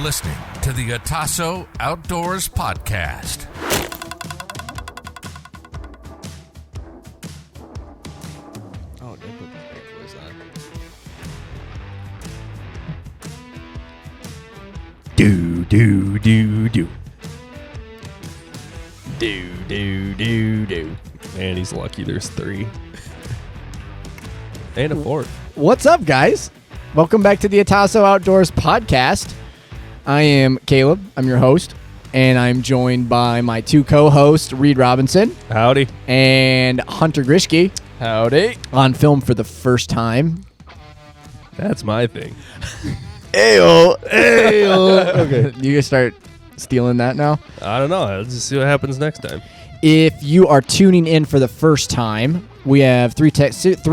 listening to the Otasso Outdoors Podcast. Oh, they put the big boys on. Do. Man, he's lucky there's 3. And a 4th. What's up, guys? Welcome back to the Otasso Outdoors Podcast. I am Caleb. I'm your host, and I'm joined by my 2 co-hosts, Reed Robinson. Howdy. And Hunter Grishke. Howdy. On film for the first time. That's my thing. Ayo. Okay. You guys start stealing that now? I don't know. Let's just see what happens next time. If you are tuning in for the first time, we have 3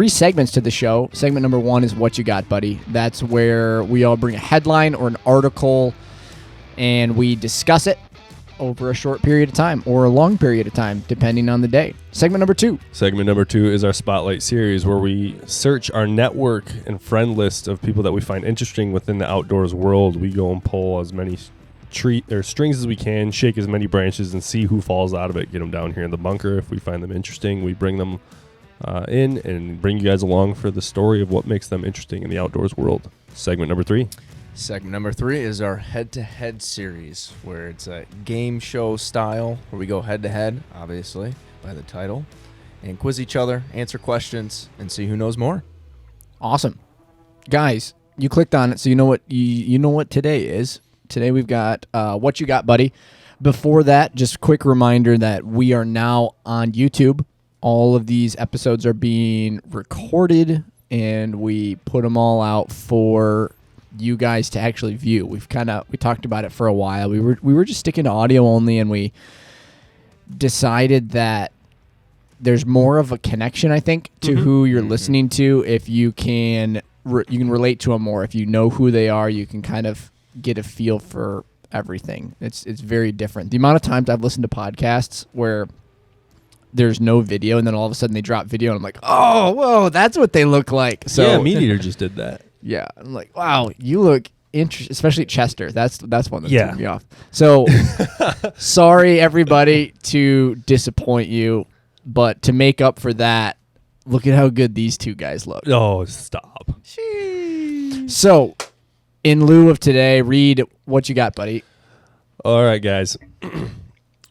segments to the show. Segment number 1 is What You Got, Buddy. That's where we all bring a headline or an article, and we discuss it over a short period of time or a long period of time, depending on the day. Segment number 2. Segment number 2 is our Spotlight series, where we search our network and friend list of people that we find interesting within the outdoors world. We go and pull as many strings as we can, shake as many branches, and see who falls out of it. Get them down here in the bunker. If we find them interesting, we bring them in and bring you guys along for the story of what makes them interesting in the outdoors world. Segment number 3. Segment number 3 is our head-to-head series, where it's a game show style, where we go head-to-head, obviously, by the title, and quiz each other, answer questions, and see who knows more. Awesome. Guys, you clicked on it, so you know what you know what today is. Today we've got What You Got, Buddy. Before that, just a quick reminder that we are now on YouTube. All of these episodes are being recorded, and we put them all out for you guys to actually view. We talked about it for a while. We were just sticking to audio only, and we decided that there's more of a connection, I think, to who you're listening to. If you can you can relate to them more. If you know who they are, you can kind of get a feel for everything. It's very different. The amount of times I've listened to podcasts where there's no video, and then all of a sudden they drop video, and I'm like, oh, whoa, that's what they look like. So yeah, Meat Eater just did that. Yeah, I'm like, wow, you look interesting, especially Chester. That's one that threw me off. So sorry, everybody, to disappoint you, but to make up for that, look at how good these 2 guys look. Oh, stop. So, in lieu of today, Reed, what you got, buddy? All right, guys.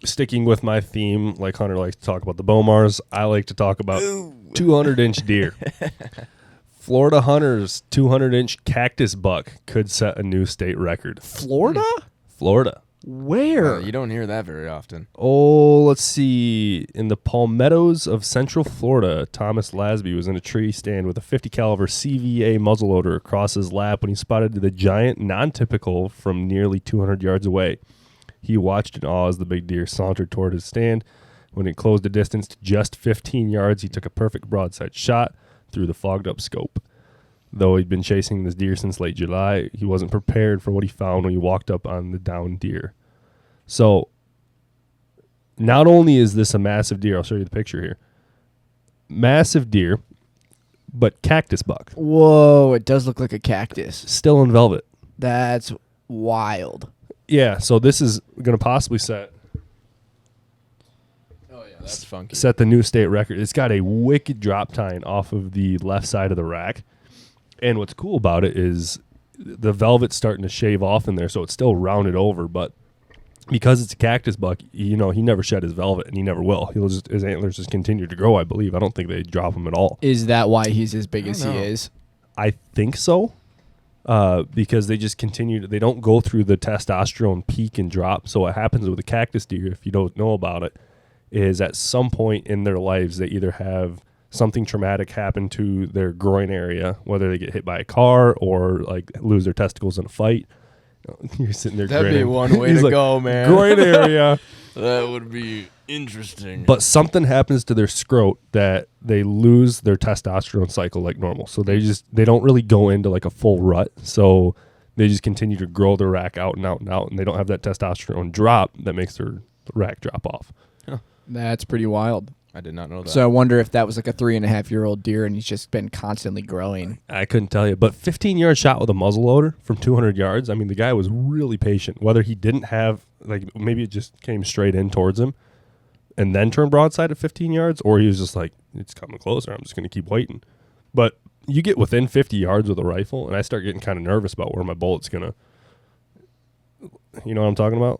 Sticking with my theme, like Hunter likes to talk about the Bomars, I like to talk about 200-inch deer. Florida hunters' 200-inch cactus buck could set a new state record. Florida? Florida. Where? You don't hear that very often. Oh, let's see. In the Palmettos of Central Florida, Thomas Lasby was in a tree stand with a 50 caliber CVA muzzleloader across his lap when he spotted the giant non-typical from nearly 200 yards away. He watched in awe as the big deer sauntered toward his stand. When it closed the distance to just 15 yards, he took a perfect broadside shot through the fogged-up scope. Though he'd been chasing this deer since late July, he wasn't prepared for what he found when he walked up on the downed deer. So, not only is this a massive deer, I'll show you the picture here. Massive deer, but cactus buck. Whoa, it does look like a cactus. Still in velvet. That's wild. Yeah, so this is going to possibly set That's funky. set the new state record. It's got a wicked drop tine off of the left side of the rack. And what's cool about it is the velvet's starting to shave off in there, so it's still rounded over. But because it's a cactus buck, he never shed his velvet, and he never will. His antlers just continue to grow, I believe. I don't think they drop him at all. Is that why he's as big as he is? I think so. Because they just continue they don't go through the testosterone peak and drop. So what happens with a cactus deer, if you don't know about it, is at some point in their lives they either have something traumatic happen to their groin area, whether they get hit by a car or like lose their testicles in a fight. You're sitting there That'd grinning. be one way to go, man. Groin area. That would be interesting. But something happens to their scrot that they lose their testosterone cycle like normal. So they don't really go into like a full rut. So they just continue to grow their rack out and out and out, and they don't have that testosterone drop that makes their rack drop off. That's pretty wild. I did not know that. So I wonder if that was like a 3.5-year-old deer and he's just been constantly growing. I couldn't tell you, but 15-yard shot with a muzzleloader from 200 yards. I mean, the guy was really patient. Whether he didn't have, like, maybe it just came straight in towards him and then turned broadside at 15 yards, or he was just like, it's coming closer, I'm just going to keep waiting. But you get within 50 yards with a rifle, and I start getting kind of nervous about where my bullet's going to, you know what I'm talking about?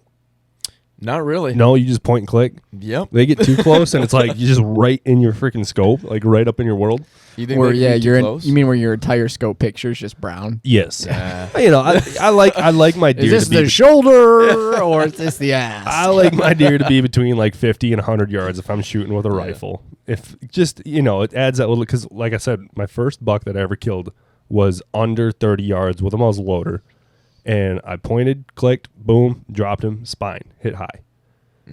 Not really. No, you just point and click. Yep. They get too close, and it's like you're just right in your freaking scope, like right up in your world. You think Where they you're close? you mean where your entire scope picture is just brown? Yes. Yeah. You know, I like my deer Is this to be the shoulder or is this the ass? I like my deer to be between like 50 and 100 yards if I'm shooting with a rifle. If just, you know, it adds that little, because like I said, my first buck that I ever killed was under 30 yards with a muzzle loader. And I pointed, clicked, boom, dropped him, spine, hit high.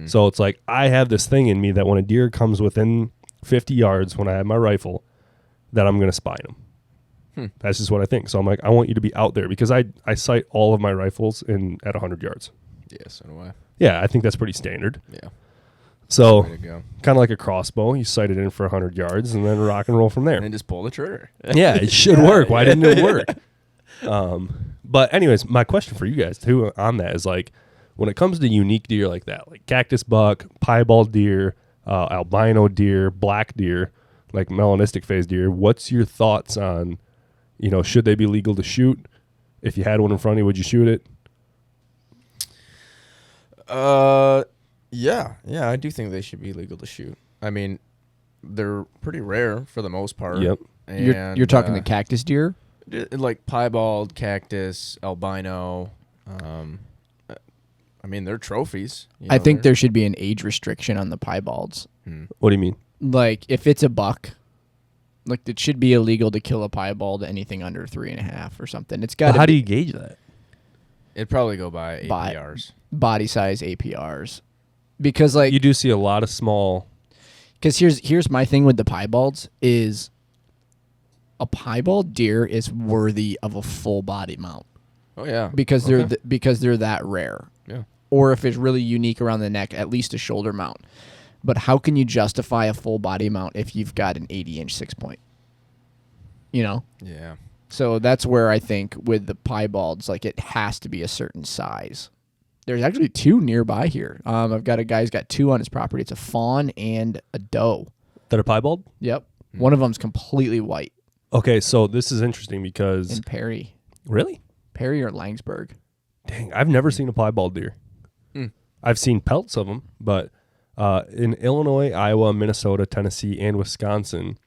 So it's like I have this thing in me that when a deer comes within 50 yards when I have my rifle, that I'm going to spine him. That's just what I think. So I'm like, I want you to be out there because I sight all of my rifles at 100 yards. Yeah, so do I. Yeah, I think that's pretty standard. Yeah. So Way to go. kind of like a crossbow, you sight it in for 100 yards and then rock and roll from there. And then just pull the trigger. Yeah, it should work. Why didn't it work? But anyways, my question for you guys too on that is like, when it comes to unique deer like that, like cactus buck, piebald deer, albino deer, black deer, like melanistic phase deer, what's your thoughts on, you know, should they be legal to shoot? If you had one in front of you, would you shoot it? Yeah, I do think they should be legal to shoot. I mean, they're pretty rare for the most part. Yep. And, You're talking the cactus deer? like piebald, cactus, albino. I mean, they're trophies. I think there should be an age restriction on the piebalds. What do you mean? Like, if it's a buck, like, it should be illegal to kill a piebald anything under 3.5 or something. It's got How do you gauge that? It'd probably go by APRs. body size APRs. Because, like, You do see a lot of small. because here's my thing with the piebalds is a piebald deer is worthy of a full body mount Oh yeah, because they're that rare. yeah. Or if it's really unique around the neck, at least a shoulder mount. But how can you justify a full body mount if you've got an 80-inch 6-point? You know? Yeah. So that's where I think with the piebalds, like, it has to be a certain size. There's actually 2 nearby here. I've got a guy who's got 2 on his property. It's a fawn and a doe. That are piebald? Yep. One of them's completely white. Okay, so this is interesting because. In Perry. Really? Perry or Langsberg. Dang, I've never seen a piebald deer. I've seen pelts of them, but in Illinois, Iowa, Minnesota, Tennessee, and Wisconsin,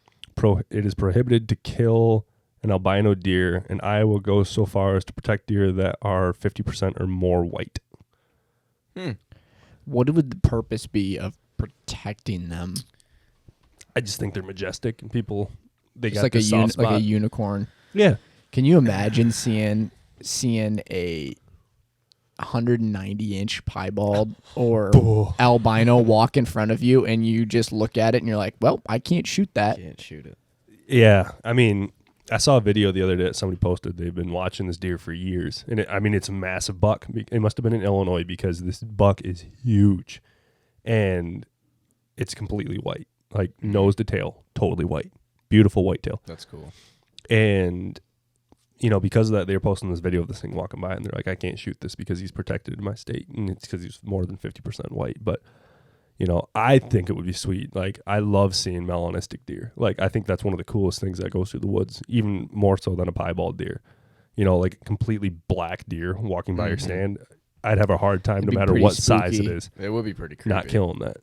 it is prohibited to kill an albino deer, and Iowa goes so far as to protect deer that are 50% or more white. What would the purpose be of protecting them? I just think they're majestic, and people, they Just got like this soft spot. like a unicorn. Yeah. Can you imagine seeing a 190-inch piebald or albino walk in front of you, and you just look at it and you're like, well, I can't shoot that. Can't shoot it. Yeah, I mean, I saw a video the other day that somebody posted. They've been watching this deer for years, and it's a massive buck. It must have been in Illinois because this buck is huge, and it's completely white, like nose to tail, totally white, beautiful whitetail. That's cool. And you know, because of that, they were posting this video of this thing walking by, and they're like, I can't shoot this because he's protected in my state, and it's because he's more than 50% white. But you know, I think it would be sweet. Like, I love seeing melanistic deer. Like, I think that's one of the coolest things that goes through the woods, even more so than a piebald deer. You know, like completely black deer walking by your stand. I'd have a hard time It'd no be matter pretty what size it spooky. is, It would be pretty creepy. not killing that.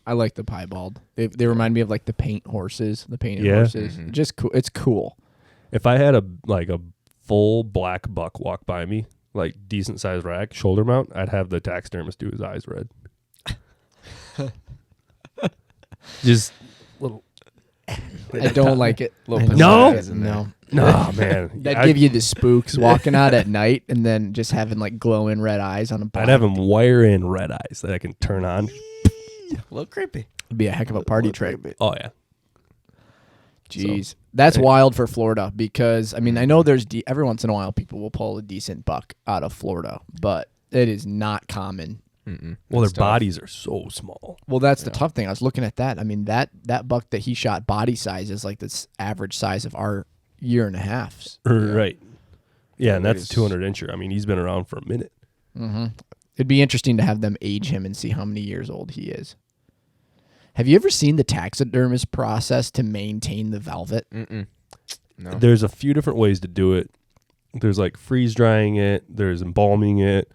I like the piebald. They remind me of like the painted horses. Yeah. Horses. Just cool. It's cool. If I had a full black buck walk by me, like decent sized rack, shoulder mount, I'd have the taxidermist do his eyes red. Just little. I don't like it. Little No? pizzazz in there. No. No, man. That'd give you the spooks walking out at night and then just having like glowing red eyes on a body. I'd have him wire in red eyes that I can turn on. A little creepy. It'd be a heck of a party trick. Oh, yeah. Jeez. That's wild for Florida because, I mean, I know there's every once in a while people will pull a decent buck out of Florida, but it is not common Well, their tough. bodies are so small. Well, that's the tough thing. I was looking at that. I mean, that buck that he shot, body size is like this average size of our 1.5 years. Right. Yeah, and that's a Weighs- 200 incher. I mean, he's been around for a minute. It'd be interesting to have them age him and see how many years old he is. Have you ever seen the taxidermist process to maintain the velvet? No. There's a few different ways to do it. There's like freeze drying it, there's embalming it,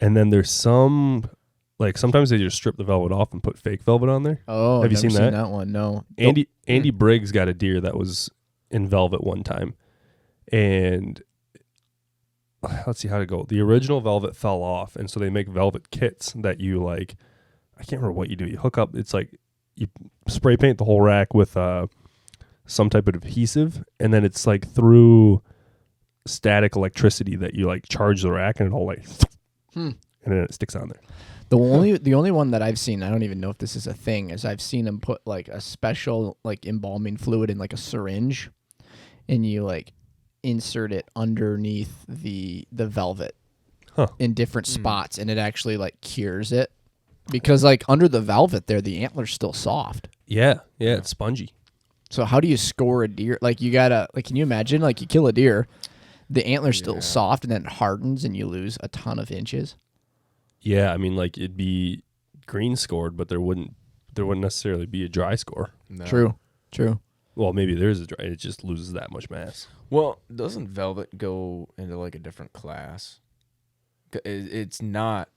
and then there's some, like sometimes they just strip the velvet off and put fake velvet on there. Oh, have you never seen that? one? No. Andy Briggs got a deer that was in velvet one time, and let's see how to go. The original velvet fell off, and so they make velvet kits that you like. I can't remember what you do. You hook up. It's like you spray paint the whole rack with some type of adhesive, and then it's like through static electricity that you like charge the rack, and it'll like, and then it sticks on there. The only one that I've seen, I don't even know if this is a thing, is I've seen them put like a special like embalming fluid in like a syringe, and you like insert it underneath the velvet in different spots, and it actually like cures it, because like under the velvet there, the antler's still soft. Yeah, it's spongy. So how do you score a deer? Like you gotta, like, can you imagine, like you kill a deer, the antler's still soft, and then it hardens and you lose a ton of inches. Yeah, I mean, like it'd be green scored, but there wouldn't necessarily be a dry score. No. True. Well, maybe there's a dry. It just loses that much mass. Well, doesn't velvet go into like a different class? It's not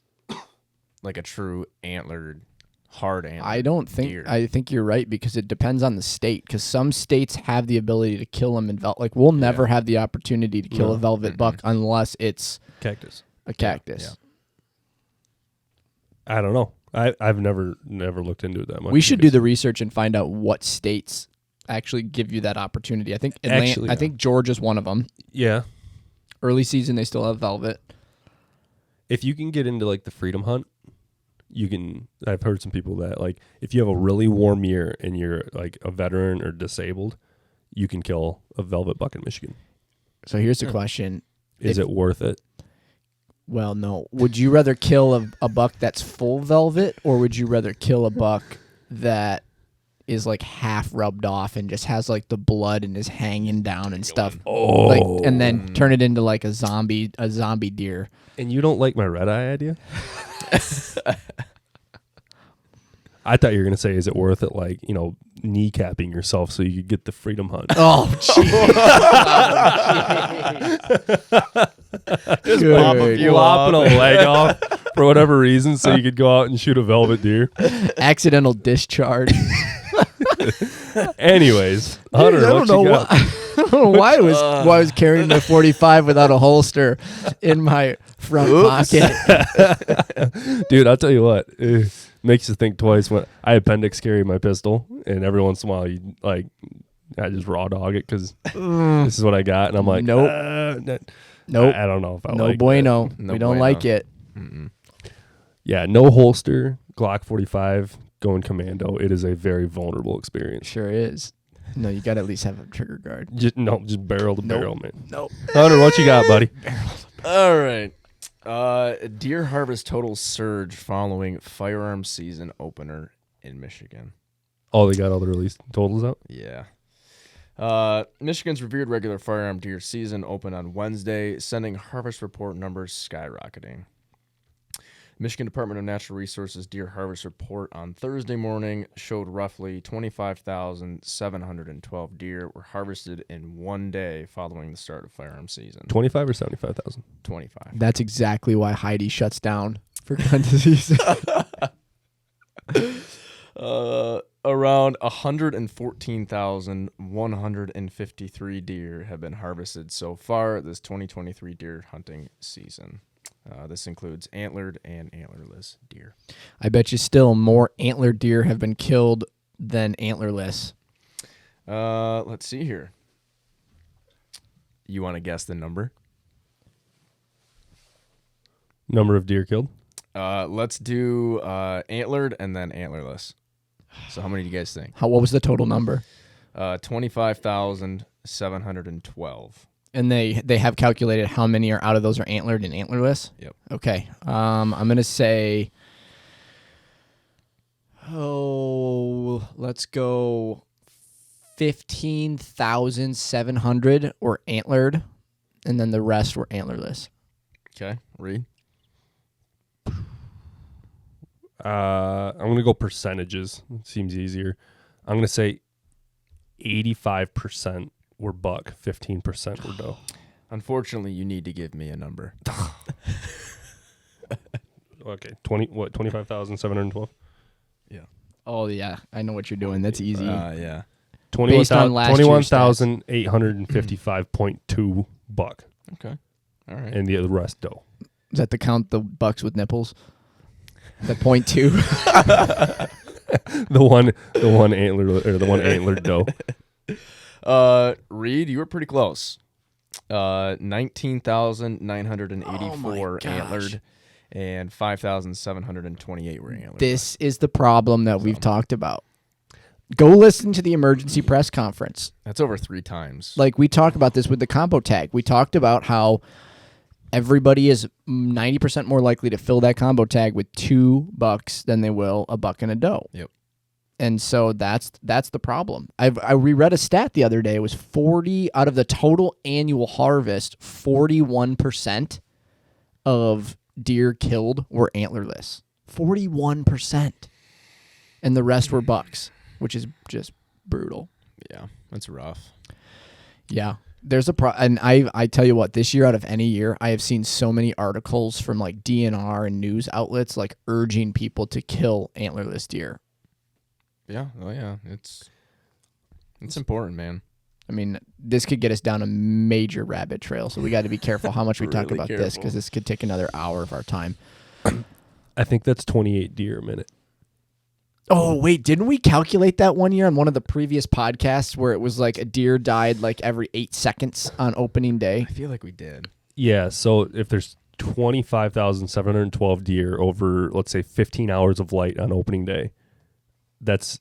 like a true antlered, hard antlered. I don't think. deer. I think you're right, because it depends on the state. Because some states have the ability to kill them in velvet. Like we'll never have the opportunity to kill a velvet buck unless it's Cactus. a cactus. Yeah. I don't know. I've never looked into it that much. We should do the research and find out what states actually give you that opportunity. I think I think Georgia's one of them. Yeah. Early season, they still have velvet. If you can get into like the freedom hunt, you can. I've heard some people that like if you have a really warm year and you're like a veteran or disabled, you can kill a velvet buck in Michigan. So here's the question: Is it worth it? Well, no. Would you rather kill a buck that's full velvet, or would you rather kill a buck that is like half rubbed off and just has like the blood and is hanging down and stuff? Oh. Like, and then turn it into like a zombie deer. And you don't like my red eye idea? I thought you were gonna say, is it worth it? Like, you know, kneecapping yourself so you could get the freedom hunt. Oh, jeez. Just pop a few Lopping off. a leg off for whatever reason so you could go out and shoot a velvet deer. Accidental discharge. Anyways, Hunter, I what don't you know got? I don't know why I was carrying my 45 without a holster in my front pocket. Dude, I'll tell you what. Makes you think twice. When I appendix carry my pistol, and every once in a while, I just raw dog it because this is what I got, and I'm like, Nope. Nope. I don't know if I No like bueno. that. No we don't bueno. like it. Yeah, no holster, Glock 45, going commando. It is a very vulnerable experience. Sure is. No, you got to at least have a trigger guard. Just barrel to barrel, man. Nope. Hunter, what you got, buddy? All right. Deer harvest total surge following firearm season opener in Michigan. Oh, they got all the release totals out? Yeah. Michigan's revered regular firearm deer season opened on Wednesday, sending harvest report numbers skyrocketing. Michigan Department of Natural Resources deer harvest report on Thursday morning showed roughly 25,712 deer were harvested in one day following the start of firearm season. 25 or 75,000? 25. That's exactly why Heidi shuts down for gun disease. Around 114,153 deer have been harvested so far this 2023 deer hunting season. This includes antlered and antlerless deer. I bet you still more antlered deer have been killed than antlerless. Let's see here. You want to guess the number? Number of deer killed? Let's do antlered and then antlerless. So how many do you guys think? What was the total number? 25,712. And they have calculated how many are out of those are antlered and antlerless? Yep. Okay. I'm going to say Oh, let's go 15,700 were antlered, and then the rest were antlerless. Okay, Reed. I'm going to go percentages. It seems easier. I'm going to say 85% were buck, 15% were doe. Unfortunately, you need to give me a number. Okay, 25,712? Yeah. Oh, yeah. I know what you're doing. That's easy. Yeah. Based on last year's stats. 21,855.2 buck. Okay. All right. And the rest doe. Is that the count the bucks with nipples? The 0.2? the one antler or the one antlered doe. Reed, you were pretty close. 19,984 antlered, and 5,728 were antlered. This is the problem that we've talked about. Go listen to the emergency press conference. That's over 3 times. Like, we talked about this with the combo tag. We talked about how everybody is 90% more likely to fill that combo tag with 2 bucks than they will a buck and a doe. Yep. And so that's the problem. I reread a stat the other day. It was 40 out of the total annual harvest, 41% of deer killed were antlerless. 41%. And the rest were bucks, which is just brutal. Yeah, that's rough. Yeah. There's and I tell you what, this year out of any year, I have seen so many articles from like DNR and news outlets like urging people to kill antlerless deer. Yeah, oh yeah, it's important, man. I mean, this could get us down a major rabbit trail, so we got to be careful how much we talk Really about this, because this could take another hour of our time. I think that's 28 deer a minute. Oh, wait, didn't we calculate that one year on one of the previous podcasts where it was like a deer died like every 8 seconds on opening day? I feel like we did. Yeah, so if there's 25,712 deer over, let's say, 15 hours of light on opening day, that's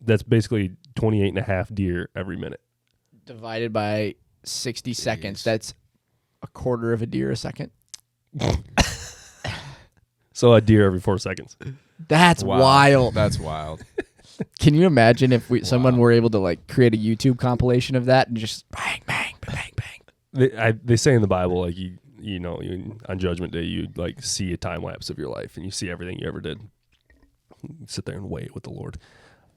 that's basically 28 and a half deer every minute. Divided by 60 seconds, that's a quarter of a deer a second. So a deer every 4 seconds. That's wild. That's wild. Can you imagine if someone were able to like create a YouTube compilation of that and just bang, bang, bang, bang? They say in the Bible, like you on Judgment Day, you like see a time lapse of your life and you see everything you ever did. You sit there and wait with the Lord.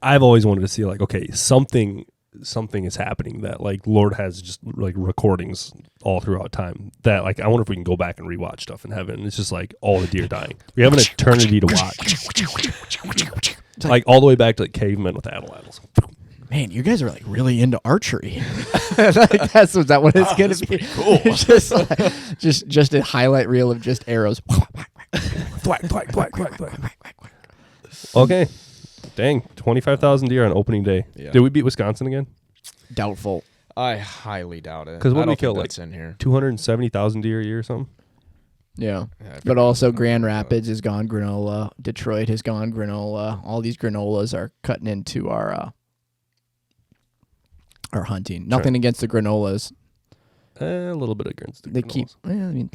I've always wanted to see like, okay, something is happening that like Lord has just like recordings all throughout time that like I wonder if we can go back and rewatch stuff in heaven. It's just like all the deer dying. We have an eternity to watch. Like all the way back to like cavemen with atlatls. Man, you guys are like really into archery. Like, is that what it's gonna be? Cool. just a highlight reel of just arrows. Thwack, thwack, thwack, thwack, thwack. Okay. Dang, 25,000 deer on opening day. Yeah. Did we beat Wisconsin again? Doubtful. I highly doubt it. Because what I did we don't kill? think Like that's in here. 270,000 deer a year or something? Yeah. Yeah, But also Grand Rapids has gone granola. Detroit has gone granola. All these granolas are cutting into our hunting. Nothing against the granolas. A little bit against the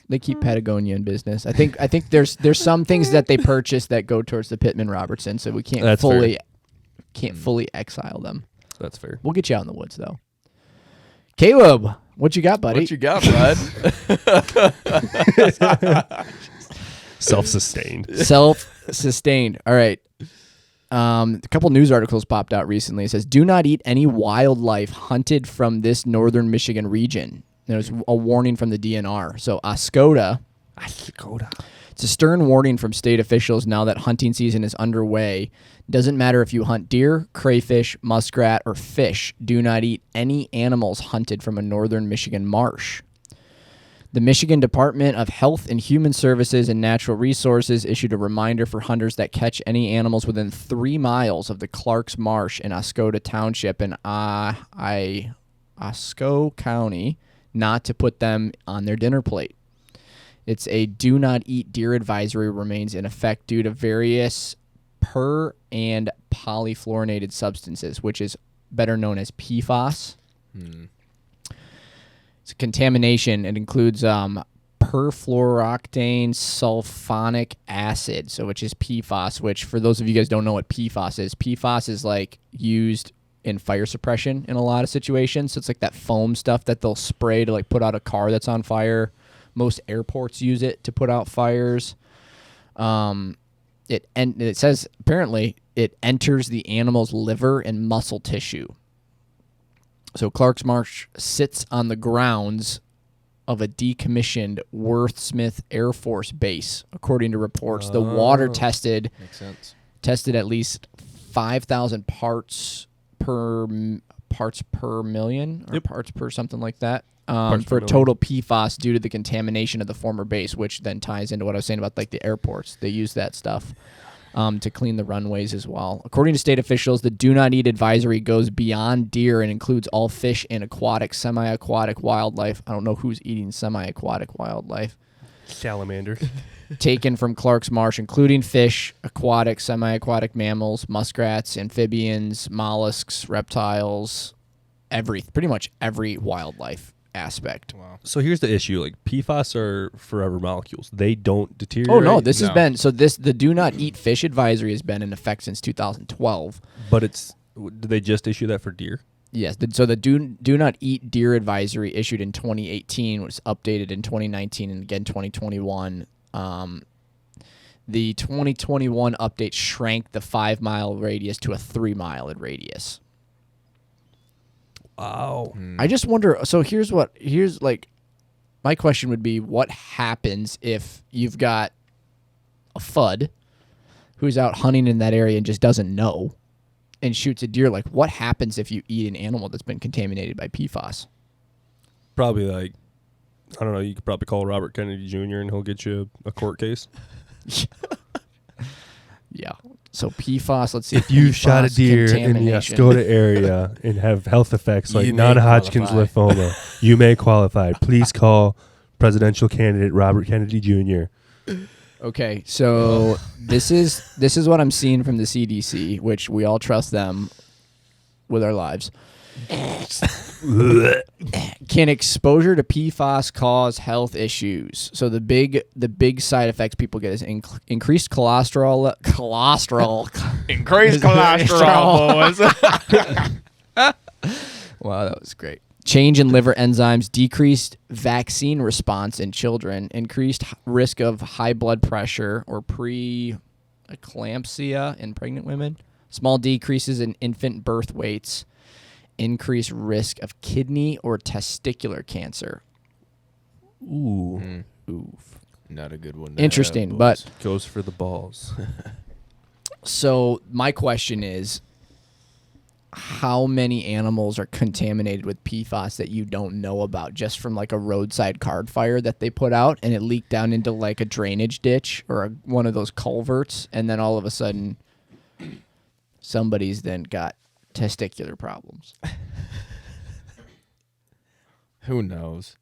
They keep Patagonia in business. I think there's some things that they purchase that go towards the Pittman Robertson, so we can't fully exile them. That's fair. We'll get you out in the woods though. Caleb, what you got, buddy? What you got, bud? Self-sustained. All right. A couple news articles popped out recently. It says, "Do not eat any wildlife hunted from this northern Michigan region." There's a warning from the DNR. So Oscoda. It's a stern warning from state officials now that hunting season is underway. Doesn't matter if you hunt deer, crayfish, muskrat, or fish. Do not eat any animals hunted from a northern Michigan marsh. The Michigan Department of Health and Human Services and Natural Resources issued a reminder for hunters that catch any animals within 3 miles of the Clark's Marsh in Oscoda Township in Osco County not to put them on their dinner plate. It's a do not eat deer advisory remains in effect due to various per and polyfluorinated substances, which is better known as PFAS. It's a contamination. It includes perfluorooctane sulfonic acid, so which is PFAS, which for those of you guys don't know what PFAS is like used in fire suppression in a lot of situations. So it's like that foam stuff that they'll spray to like put out a car that's on fire. Most airports use it to put out fires. It says apparently it enters the animal's liver and muscle tissue. So Clark's Marsh sits on the grounds of a decommissioned Worth Smith Air Force base, according to reports. The water tested at least 5,000 parts per million or parts per something like that for total PFAS due to the contamination of the former base, which then ties into what I was saying about like the airports. They use that stuff to clean the runways as well. According to state officials, the do not eat advisory goes beyond deer and includes all fish and aquatic, semi-aquatic wildlife. I don't know who's eating semi-aquatic wildlife. Salamanders. Taken from Clark's Marsh, including fish, aquatic, semi-aquatic mammals, muskrats, amphibians, mollusks, reptiles, pretty much every wildlife aspect. Wow. So here's the issue: like PFAS are forever molecules; they don't deteriorate. Oh no, has been the do not eat fish advisory has been in effect since 2012. But did they just issue that for deer? Yes. So the do not eat deer advisory issued in 2018 was updated in 2019 and again 2021. The 2021 update shrank the 5-mile radius to a 3-mile radius. Wow. I just wonder. So here's my question would be: what happens if you've got a FUD who's out hunting in that area and just doesn't know and shoots a deer? Like, what happens if you eat an animal that's been contaminated by PFAS? Probably like, I don't know. You could probably call Robert Kennedy Jr. and he'll get you a court case. Yeah. So PFAS, let's see. If you shot a deer in the Ascota area and have health effects like non-Hodgkin's lymphoma, you may qualify. Please call presidential candidate Robert Kennedy Jr. Okay, so this is what I'm seeing from the CDC, which we all trust them with our lives. Can exposure to PFAS cause health issues? So the big side effects people get is increased cholesterol. Increased cholesterol, boys. Wow, that was great. Change in liver enzymes, decreased vaccine response in children, increased risk of high blood pressure or pre-eclampsia in pregnant women, small decreases in infant birth weights, increased risk of kidney or testicular cancer. Ooh. Oof. Not a good one. Interesting, but goes for the balls. So my question is, how many animals are contaminated with PFAS that you don't know about just from like a roadside card fire that they put out and it leaked down into like a drainage ditch or one of those culverts, and then all of a sudden somebody's then got testicular problems? Who knows?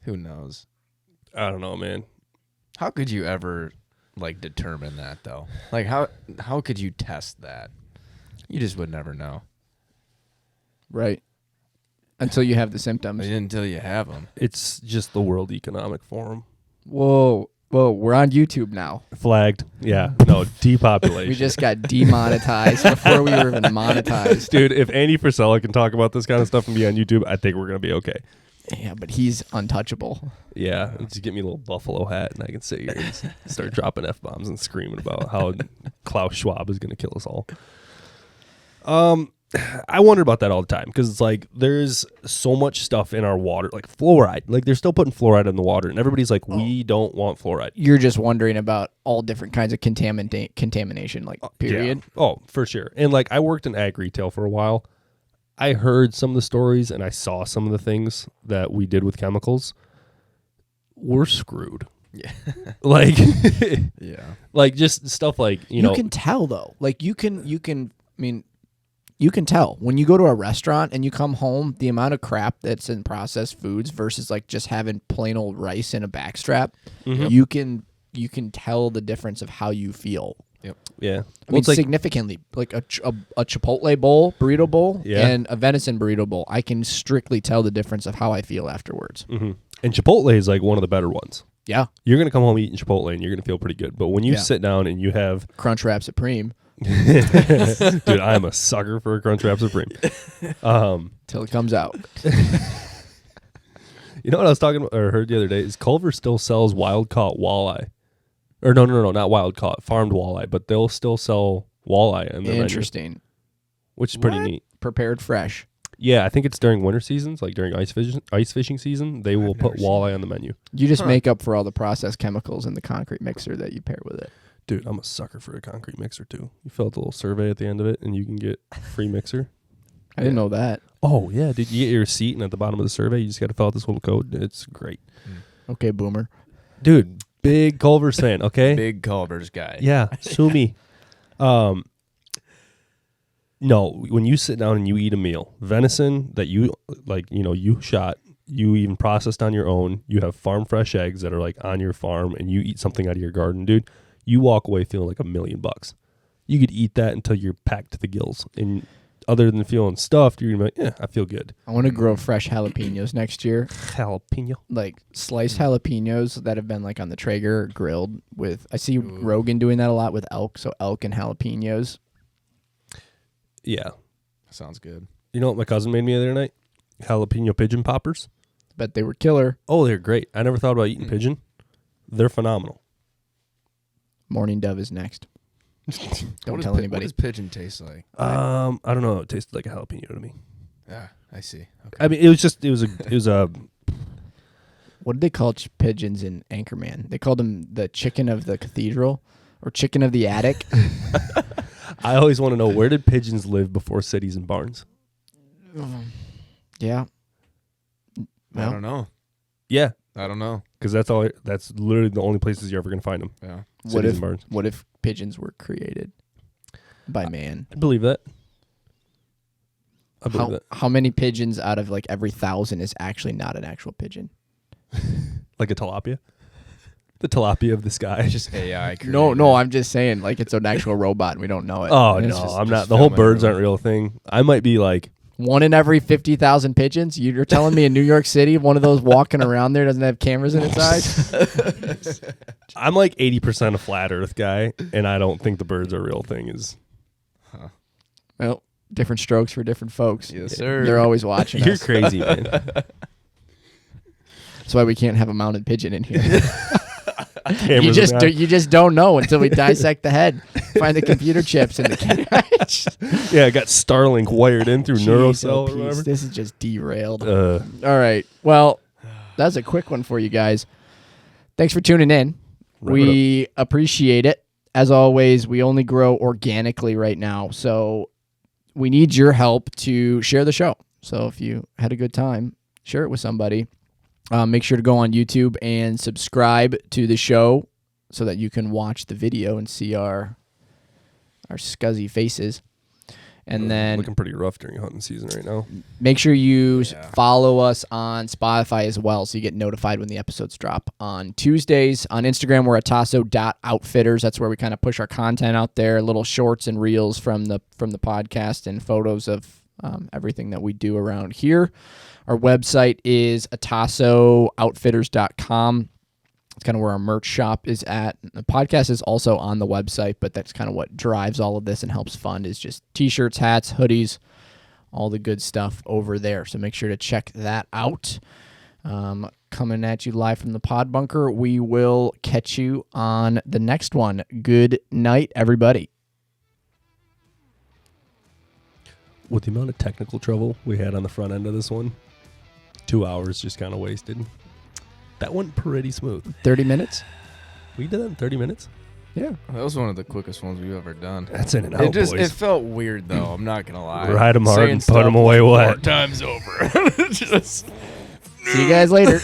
Who knows? I don't know, man. How could you ever like determine that though? Like how could you test that? You just would never know. Right. Until you have the symptoms. Until you have them. It's just the World Economic Forum. Whoa, we're on YouTube now. Flagged. Yeah. No, depopulation. We just got demonetized before we were even monetized. Dude, if Andy Frisella can talk about this kind of stuff and be on YouTube, I think we're going to be okay. Yeah, but he's untouchable. Yeah, just get me a little buffalo hat and I can sit here and start dropping F-bombs and screaming about how Klaus Schwab is going to kill us all. I wonder about that all the time because it's like there's so much stuff in our water, like fluoride. Like they're still putting fluoride in the water, and everybody's like, we don't want fluoride. You're just wondering about all different kinds of contamination, like period. Yeah. Oh, for sure. And like I worked in ag retail for a while. I heard some of the stories and I saw some of the things that we did with chemicals. We're screwed. Yeah. Like, yeah. Like just stuff like, you know. You can tell though. Like you can, I mean, you can tell when you go to a restaurant and you come home, the amount of crap that's in processed foods versus like just having plain old rice in a backstrap. Mm-hmm. You can tell the difference of how you feel. Yep. Yeah. I mean, significantly, like a Chipotle bowl, burrito bowl, yeah, and a venison burrito bowl. I can strictly tell the difference of how I feel afterwards. Mm-hmm. And Chipotle is like one of the better ones. Yeah. You're going to come home eating Chipotle and you're going to feel pretty good. But when you sit down and you have Crunchwrap Supreme. Dude, I'm a sucker for a Crunchwrap Supreme. Till it comes out. You know what I was talking about or heard the other day is Culver still sells wild caught walleye. Or no, not wild caught, farmed walleye, but they'll still sell walleye in their menu, Interesting. which is pretty neat. Prepared fresh. Yeah, I think it's during winter seasons, like during ice fishing season, they will put walleye on the menu. You just make up for all the processed chemicals in the concrete mixer that you pair with it. Dude, I'm a sucker for a concrete mixer too. You fill out the little survey at the end of it and you can get free mixer. I didn't know that. Oh, yeah. Did you get your receipt and at the bottom of the survey, you just got to fill out this little code. It's great. Okay, boomer. Dude, big Culver's fan, okay? Big Culver's guy. Yeah, sue me. No, when you sit down and you eat a meal, venison that you, like, you know, you shot, you even processed on your own, you have farm fresh eggs that are, like, on your farm, and you eat something out of your garden, dude, you walk away feeling like $1 million. You could eat that until you're packed to the gills. And other than feeling stuffed, you're going to be like, I feel good. I want to grow fresh jalapenos next year. Jalapeno. Like sliced jalapenos that have been like on the Traeger grilled with, I see Rogan doing that a lot with elk. So elk and jalapenos. Yeah. Sounds good. You know what my cousin made me the other night? Jalapeno pigeon poppers. Bet they were killer. Oh, they're great. I never thought about eating pigeon. They're phenomenal. Morning dove is next. Don't tell anybody. What does pigeon taste like? I don't know. It tasted like a jalapeno to me. Yeah, I see. Okay. I mean, it was a. What did they call pigeons in Anchorman? They called them the chicken of the cathedral or chicken of the attic. I always want to know, where did pigeons live before cities and barns? Yeah. I don't know. Yeah, I don't know. because that's literally the only places you're ever going to find them. Yeah. Cities and barns. What if pigeons were created by man? I believe that. I believe that. How many pigeons out of like every 1,000 is actually not an actual pigeon? Like a tilapia? The tilapia of the sky. It's just AI. No, I'm just saying like it's an actual robot and we don't know it. Oh, And no, it's I'm not. The whole birds aren't real thing. I might be like... One in every 50,000 pigeons? You're telling me in New York City, one of those walking around there doesn't have cameras in its eyes? I'm like 80% a flat earth guy, and I don't think the birds are a real thing. Well, different strokes for different folks. Yes, sir. They're always watching You're us. crazy, man. That's why we can't have a mounted pigeon in here. You You just don't know until we dissect the head, find the computer chips in the cage. Yeah, I got Starlink wired in through Jeez, Neurocell oh, or whatever. this is just derailed. Uh, All right. Well, that's a quick one for you guys. Thanks for tuning in. We appreciate it. As always, we only grow organically right now, so we need your help to share the show. So if you had a good time, share it with somebody. Make sure to go on YouTube and subscribe to the show so that you can watch the video and see our scuzzy faces. And then looking pretty rough during hunting season right now. make sure you follow us on Spotify as well so you get notified when the episodes drop. On Tuesdays on Instagram, we're at tasso.outfitters. That's where we kind of push our content out there, little shorts and reels from the podcast and photos of everything that we do around here. Our website is atassoutfitters.com. It's kind of where our merch shop is at. The podcast is also on the website, but that's kind of what drives all of this and helps fund is just t-shirts, hats, hoodies, all the good stuff over there. So make sure to check that out. Coming at you live from the pod bunker. We will catch you on the next one. Good night, everybody. With the amount of technical trouble we had on the front end of this one, 2 hours just kind of wasted. That went pretty smooth. 30 minutes? We did that in 30 minutes? Yeah. That was one of the quickest ones we've ever done. That's in and out, It boys. felt weird though. I'm not gonna lie. Ride 'em hard Saying and put 'em stuff away like wet. 4 times over. Just See you guys later.